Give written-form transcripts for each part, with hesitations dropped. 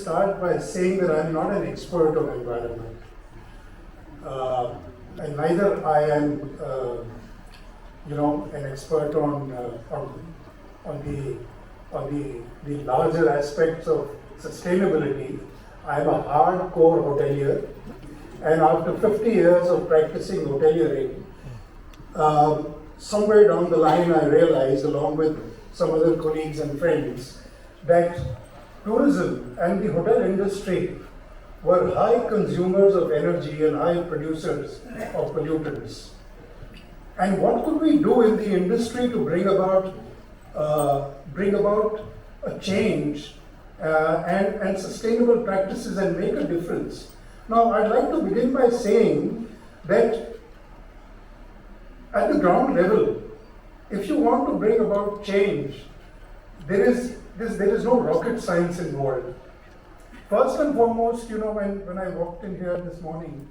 start by saying that I'm not an expert on environment. And neither I am, an expert on the larger aspects of sustainability. I am a hardcore hotelier, and after 50 years of practicing hoteliering, somewhere down the line I realized, along with some other colleagues and friends, that tourism and the hotel industry were high consumers of energy and high producers of pollutants. And what could we do in the industry to bring about a change and sustainable practices and make a difference? Now, I'd like to begin by saying that at the ground level, if you want to bring about change, there is no rocket science involved. First and foremost, when I walked in here this morning,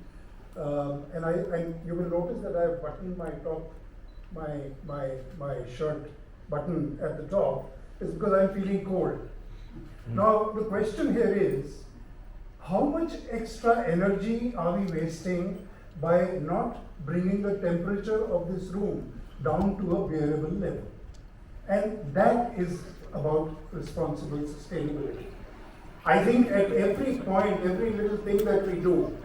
and you will notice that I have buttoned my shirt button at the top, is because I'm feeling cold. Now, the question here is, how much extra energy are we wasting by not bringing the temperature of this room down to a bearable level? And that is about responsible sustainability. I think at every point, every little thing that we do,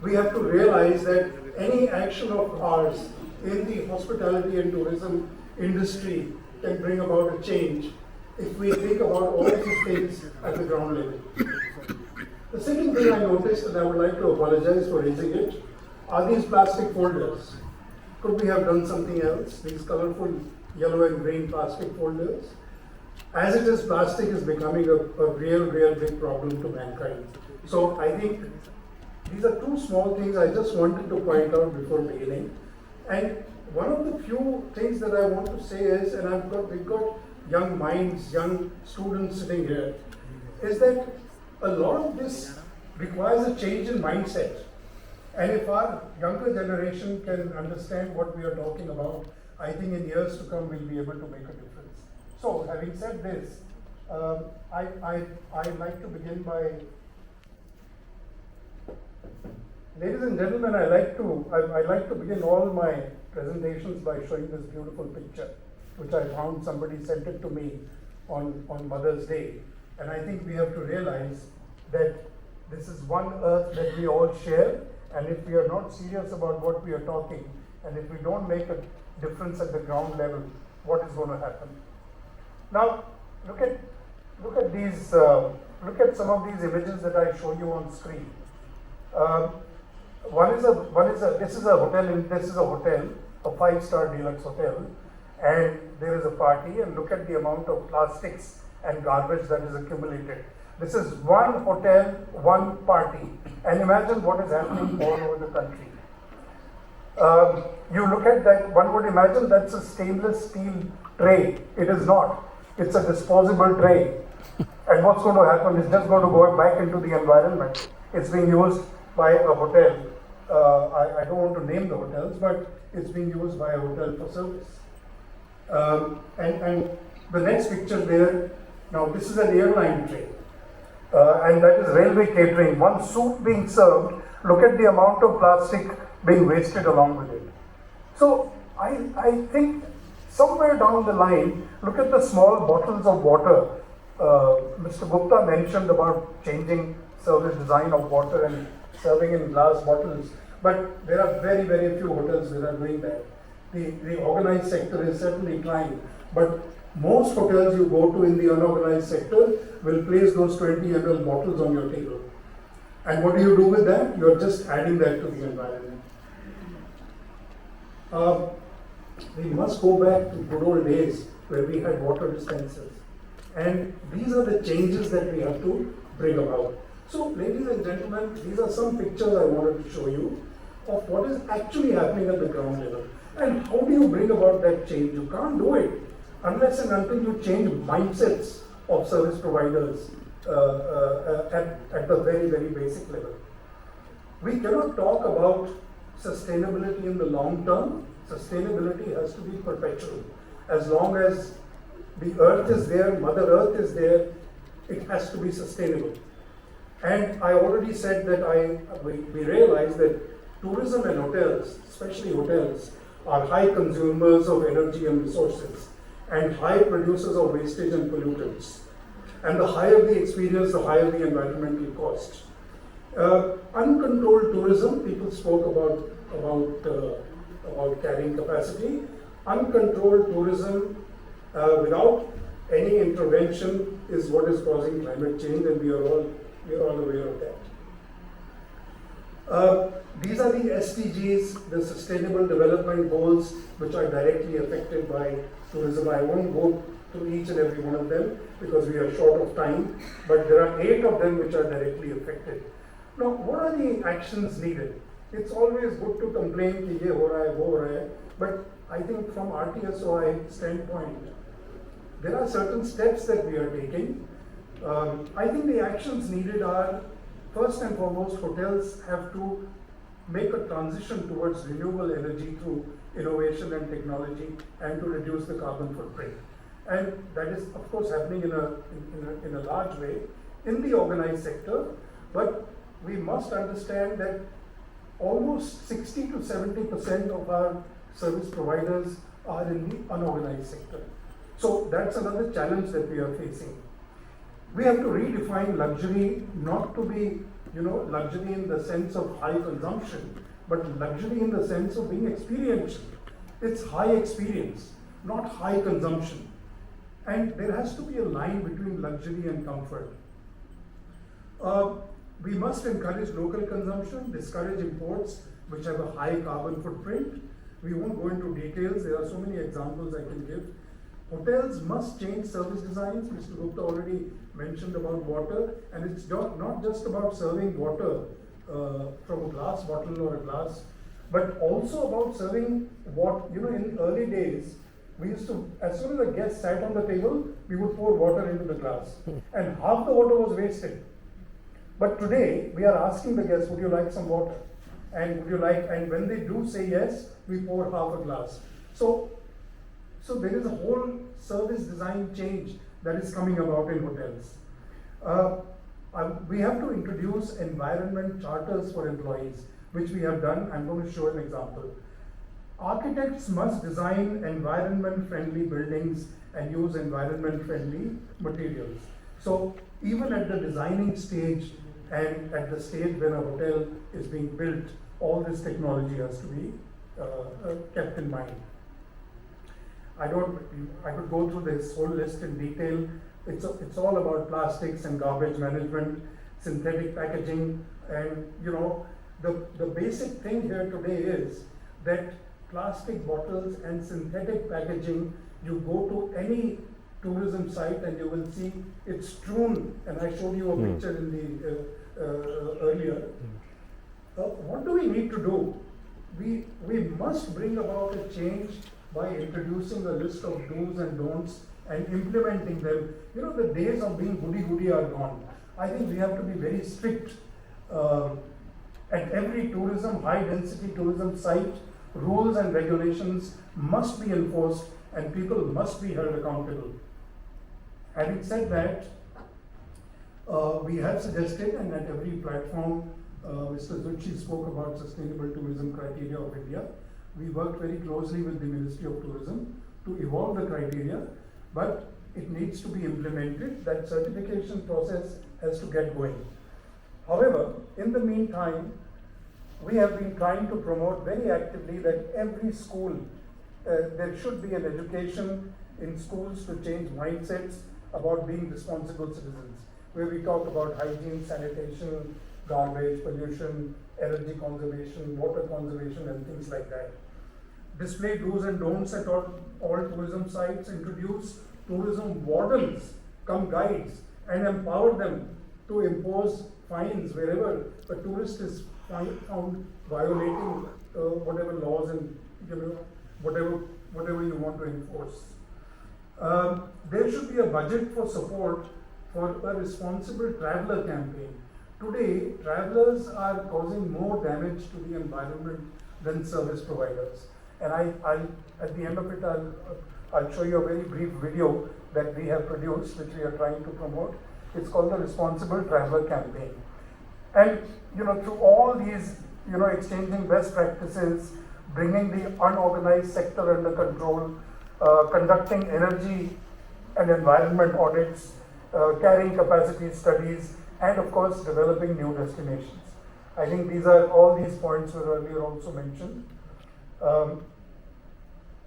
we have to realize that any action of ours in the hospitality and tourism industry can bring about a change if we think about all these things at the ground level. The second thing I noticed, and I would like to apologize for raising it, are these plastic folders. Could we have done something else? These colorful yellow and green plastic folders. As it is, plastic is becoming a real big problem to mankind. So I think these are two small things I just wanted to point out before beginning. And one of the few things that I want to say is, and we've got young minds, young students sitting here, is that a lot of this requires a change in mindset. And if our younger generation can understand what we are talking about, I think in years to come we'll be able to make a difference. So, having said this, I'd like to begin by, ladies and gentlemen, I like to begin all my presentations by showing this beautiful picture, which I found somebody sent it to me on Mother's Day. And I think we have to realize that this is one earth that we all share, and if we are not serious about what we are talking, and if we don't make a difference at the ground level, what is going to happen? Now, look at these. Look at some of these images that I show you on screen. This is a hotel, a 5-star deluxe hotel, and there is a party. And look at the amount of plastics and garbage that is accumulated. This is one hotel, one party, and imagine what is happening all over the country. You look at that, one would imagine that's a stainless steel tray. It is not. It's a disposable tray. And what's going to happen is just going to go back into the environment. It's being used by a hotel. I don't want to name the hotels, but it's being used by a hotel for service. And the next picture there, now this is an airline tray. And that is railway catering. One soup being served, look at the amount of plastic being wasted along with it. So I think somewhere down the line, look at the small bottles of water. Mr. Gupta mentioned about changing service design of water and serving in glass bottles, but there are very few hotels that are doing that. The organized sector is certainly trying, but most hotels you go to in the unorganized sector will place those 20 ml bottles on your table. And what do you do with that? You are just adding that to the environment. We must go back to good old days where we had water dispensers. And these are the changes that we have to bring about. So, ladies and gentlemen, these are some pictures I wanted to show you of what is actually happening at the ground level. And how do you bring about that change? You can't do it unless and until you change mindsets of service providers at the very basic level. We cannot talk about sustainability in the long term. Sustainability has to be perpetual. As long as the earth is there, Mother Earth is there, it has to be sustainable. And I already said that we realize that tourism and hotels, especially hotels, are high consumers of energy and resources and high producers of wastage and pollutants. And the higher the experience, the higher the environmental cost. Uncontrolled tourism, people spoke about carrying capacity. Uncontrolled tourism without any intervention is what is causing climate change, and we are all aware of that. These are the SDGs, the Sustainable Development Goals, which are directly affected by tourism. I won't go through each and every one of them because we are short of time, but there are 8 of them which are directly affected. Now, what are the actions needed? It's always good to complain कि ये हो रहा है, वो हो रहा है, but I think from RTSOI standpoint, there are certain steps that we are taking. I think the actions needed are, first and foremost, hotels have to make a transition towards renewable energy through innovation and technology and to reduce the carbon footprint. And that is, of course, happening in a large way in the organized sector, but we must understand that almost 60 to 70% of our service providers are in the unorganized sector. So that's another challenge that we are facing. We have to redefine luxury not to be, luxury in the sense of high consumption, but luxury in the sense of being experiential. It's high experience, not high consumption. And there has to be a line between luxury and comfort. We must encourage local consumption, discourage imports which have a high carbon footprint. We won't go into details, there are so many examples I can give. Hotels must change service designs. Mr. Gupta already mentioned about water, and it's not just about serving water from a glass bottle or a glass, but also about serving what, in early days, we used to, as soon as a guest sat on the table, we would pour water into the glass, and half the water was wasted. But today, we are asking the guests, would you like some water? And when they do say yes, we pour half a glass. So there is a whole service design change that is coming about in hotels. We have to introduce environment charters for employees, which we have done. I'm going to show an example. Architects must design environment-friendly buildings and use environment-friendly materials. So even at the designing stage and at the stage when a hotel is being built, all this technology has to be kept in mind. I could go through this whole list in detail. It's all about plastics and garbage management, synthetic packaging, and the basic thing here today is that plastic bottles and synthetic packaging, you go to any tourism site and you will see it's strewn, and I showed you a picture in the earlier. What do we need to do? We must bring about a change by introducing a list of do's and don'ts and implementing them. The days of being goody-goody are gone. I think we have to be very strict. At every high-density tourism site, rules and regulations must be enforced and people must be held accountable. Having said that, we have suggested, and at every platform, Mr. Zuchi spoke about Sustainable Tourism Criteria of India. We worked very closely with the Ministry of Tourism to evolve the criteria, but it needs to be implemented. That certification process has to get going. However, in the meantime, we have been trying to promote very actively that every school, there should be an education in schools to change mindsets about being responsible citizens, where we talk about hygiene, sanitation, garbage, pollution, energy conservation, water conservation, and things like that. Display do's and don'ts at all tourism sites, introduce tourism wardens, come guides, and empower them to impose fines wherever a tourist is found violating whatever laws and whatever you want to enforce. There should be a budget for support for a responsible traveler campaign. Today, travelers are causing more damage to the environment than service providers. And at the end of it, I'll show you a very brief video that we have produced, which we are trying to promote. It's called the Responsible Traveler Campaign. And through all these, exchanging best practices, bringing the unorganized sector under control, conducting energy and environment audits, carrying capacity studies, and of course developing new destinations. I think all these points were earlier also mentioned.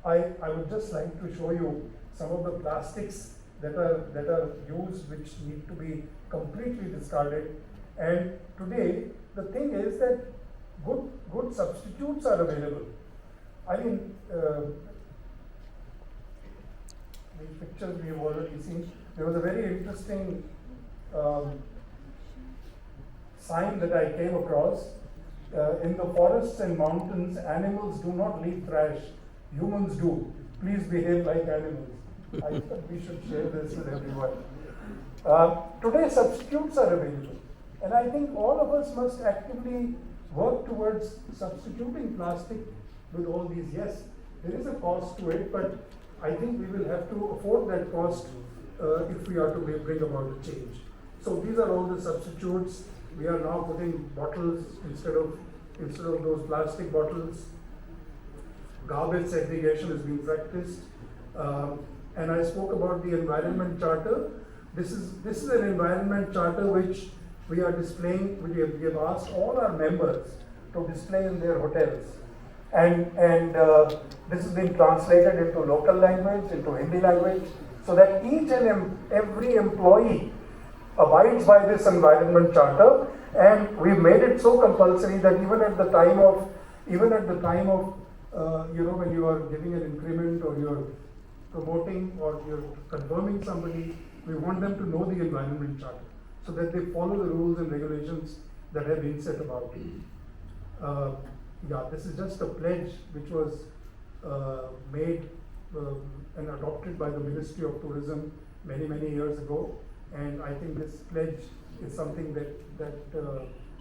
I would just like to show you some of the plastics that are used, which need to be completely discarded. And today the thing is that good substitutes are available. I mean, these pictures we have already seen. There was a very interesting sign that I came across. In the forests and mountains, animals do not leave trash. Humans do. Please behave like animals. I thought we should share this with everyone. Today, substitutes are available. And I think all of us must actively work towards substituting plastic with all these. Yes, there is a cost to it, but I think we will have to afford that cost if we are to bring about a change. So these are all the substitutes. We are now putting bottles instead of those plastic bottles. Garbage segregation is being practiced. And I spoke about the environment charter. This is an environment charter which we are displaying. We have asked all our members to display in their hotels. And this has been translated into local language, into Hindi language, so that each and every employee abides by this environment charter. And we've made it so compulsory that even at the time of when you are giving an increment or you're promoting or you're confirming somebody, we want them to know the environment charter so that they follow the rules and regulations that have been set about it. This is just a pledge which was made and adopted by the Ministry of Tourism many years ago, and I think this pledge is something that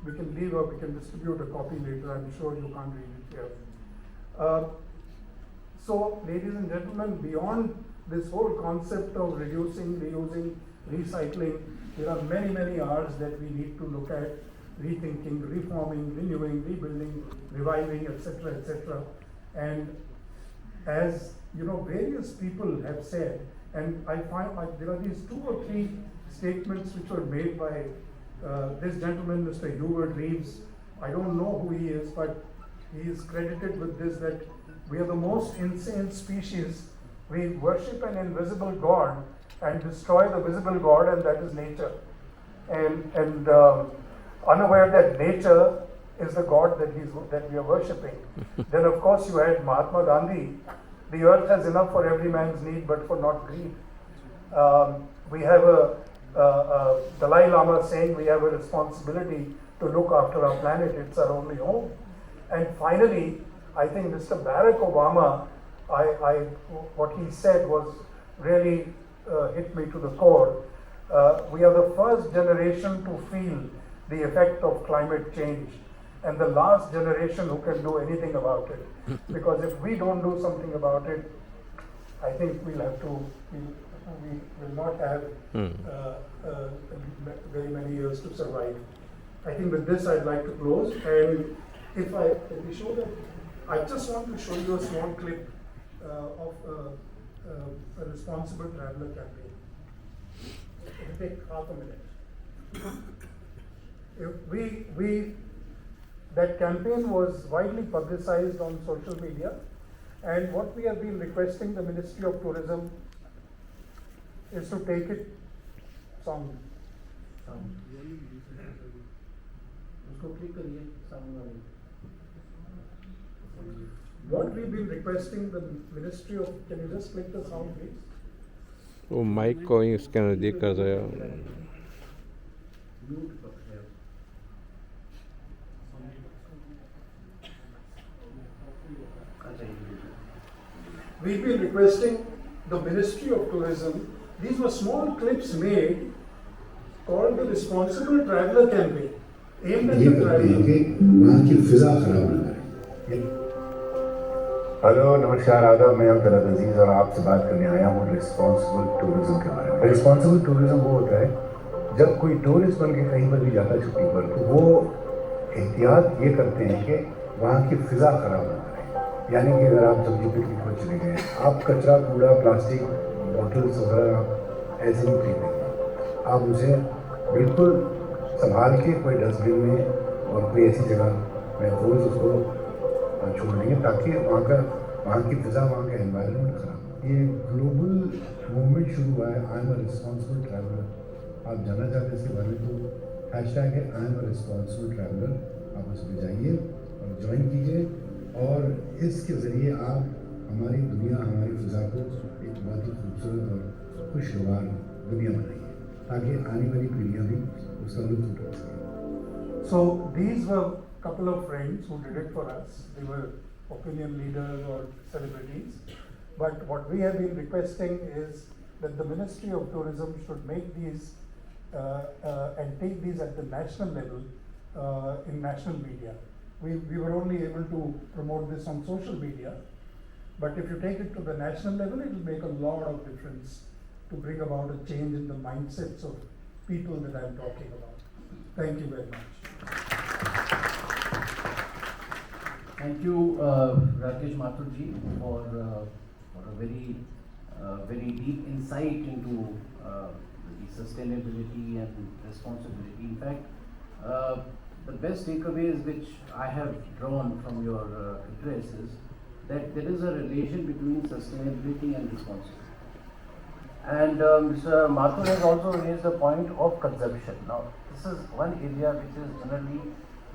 we can leave or we can distribute a copy later. I'm sure you can't read it here. So, ladies and gentlemen, beyond this whole concept of reducing, reusing, recycling, there are many hours that we need to look at: rethinking, reforming, renewing, rebuilding, reviving, etc. And as various people have said, and I find there are these 2 or 3 statements which were made by this gentleman, Mr. Hubert Reeves. I don't know who he is, but he is credited with this, that we are the most insane species. We worship an invisible God and destroy the visible God, and that is nature. And unaware that nature is the God that we are worshipping. Then of course you had Mahatma Gandhi. The earth has enough for every man's need, but for not greed. We have a Dalai Lama saying we have a responsibility to look after our planet. It's our only home. And finally, I think Mr. Barack Obama, what he said was really hit me to the core. We are the first generation to feel the effect of climate change, and the last generation who can do anything about it. Because if we don't do something about it, I think we will not have very many years to survive. I think with this I'd like to close, and if we show that, I just want to show you a small clip of a responsible traveler campaign. It will take half a minute. That campaign was widely publicized on social media, and what we have been requesting the Ministry of Tourism is to take it sound. What we've been requesting the Ministry of, can you just click the sound please? वो mic को ही इसके नज़दीक कर दो यार. We've been requesting the Ministry of Tourism. These were small clips made called the Responsible Traveller Campaign. Aimed at the traveller. Hello नमस्कार आदाब, मैं अब्दुल अजीज और आपसे बात करने आया हूँ रिस्पॉन्सिबल टूरिज्म के बारे में. रिस्पॉन्सिबल टूरिज्म वो होता है जब कोई टूरिस्ट बन के कहीं पर भी जाता है छुट्टी पर, तो वो एहतियात ये करते हैं कि वहाँ की फ़िज़ा ख़राब ना करें। यानी कि अगर आप सब्जी पिकनिक पर चले गए, आप कचरा कूड़ा प्लास्टिक बॉटल्स वगैरह आप ऐसे नहीं फेंकेंगे, आप उसे बिल्कुल संभाल के कोई डस्टबिन में और कोई ऐसी जगह में रोज़ उसको छोड़ देंगे, ताकि वहाँ की फ़िज़ा, वहाँ का एनवायरनमेंट ख़राब हो। ये ग्लोबल मूवमेंट शुरू हुआ है, I am a responsible traveller. आप जानना चाहते हैं इसके बारे में, तो हैशटैग है I am a responsible traveller, आप उस पर जाइए और ज्वाइन कीजिए, और इसके ज़रिए आप हमारी दुनिया, हमारी फ़िज़ा को एक बहुत ही खूबसूरत और खुशगवार दुनिया बनाइए, ताकि आने वाली पीढ़ियाँ भी उसका लुत्फ़ उठा सकें। So these were couple of friends who did it for us. They were opinion leaders or celebrities. But what we have been requesting is that the Ministry of Tourism should make these and take these at the national level in national media. We were only able to promote this on social media, but if you take it to the national level, it will make a lot of difference to bring about a change in the mindsets of people that I am talking about. Thank you very much. Thank you, Rakesh Mathur ji, for a very deep insight into the sustainability and responsibility. In fact, the best takeaways which I have drawn from your address is that there is a relation between sustainability and responsibility. And Mr. Mathur has also raised the point of consumption. Now, this is one area which is generally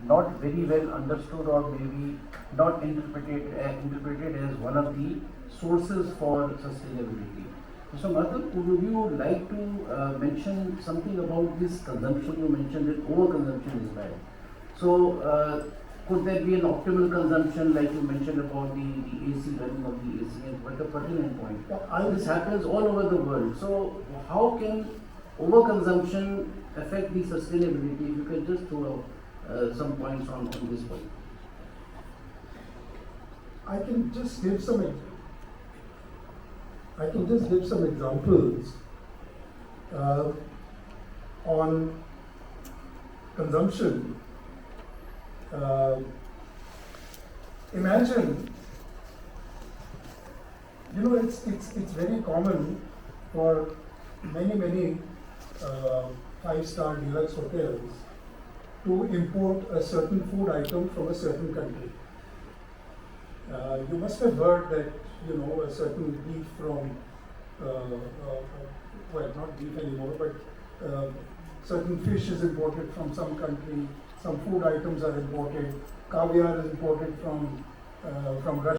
not very well understood, or maybe not interpreted as one of the sources for sustainability. Mr. Mathur, would you like to mention something about this consumption? You mentioned that overconsumption is bad. So, could there be an optimal consumption, like you mentioned about the AC, running of the AC, and what the pertinent point? This happens all over the world. So, how can overconsumption affect the sustainability? If you can just throw some points on this point. I can just give some examples on consumption. Imagine, it's very common for many 5-star deluxe hotels to import a certain food item from a certain country. You must have heard that, a certain beef from, well, not beef anymore, but certain fish is imported from some country, some food items are imported, caviar is imported from Russia.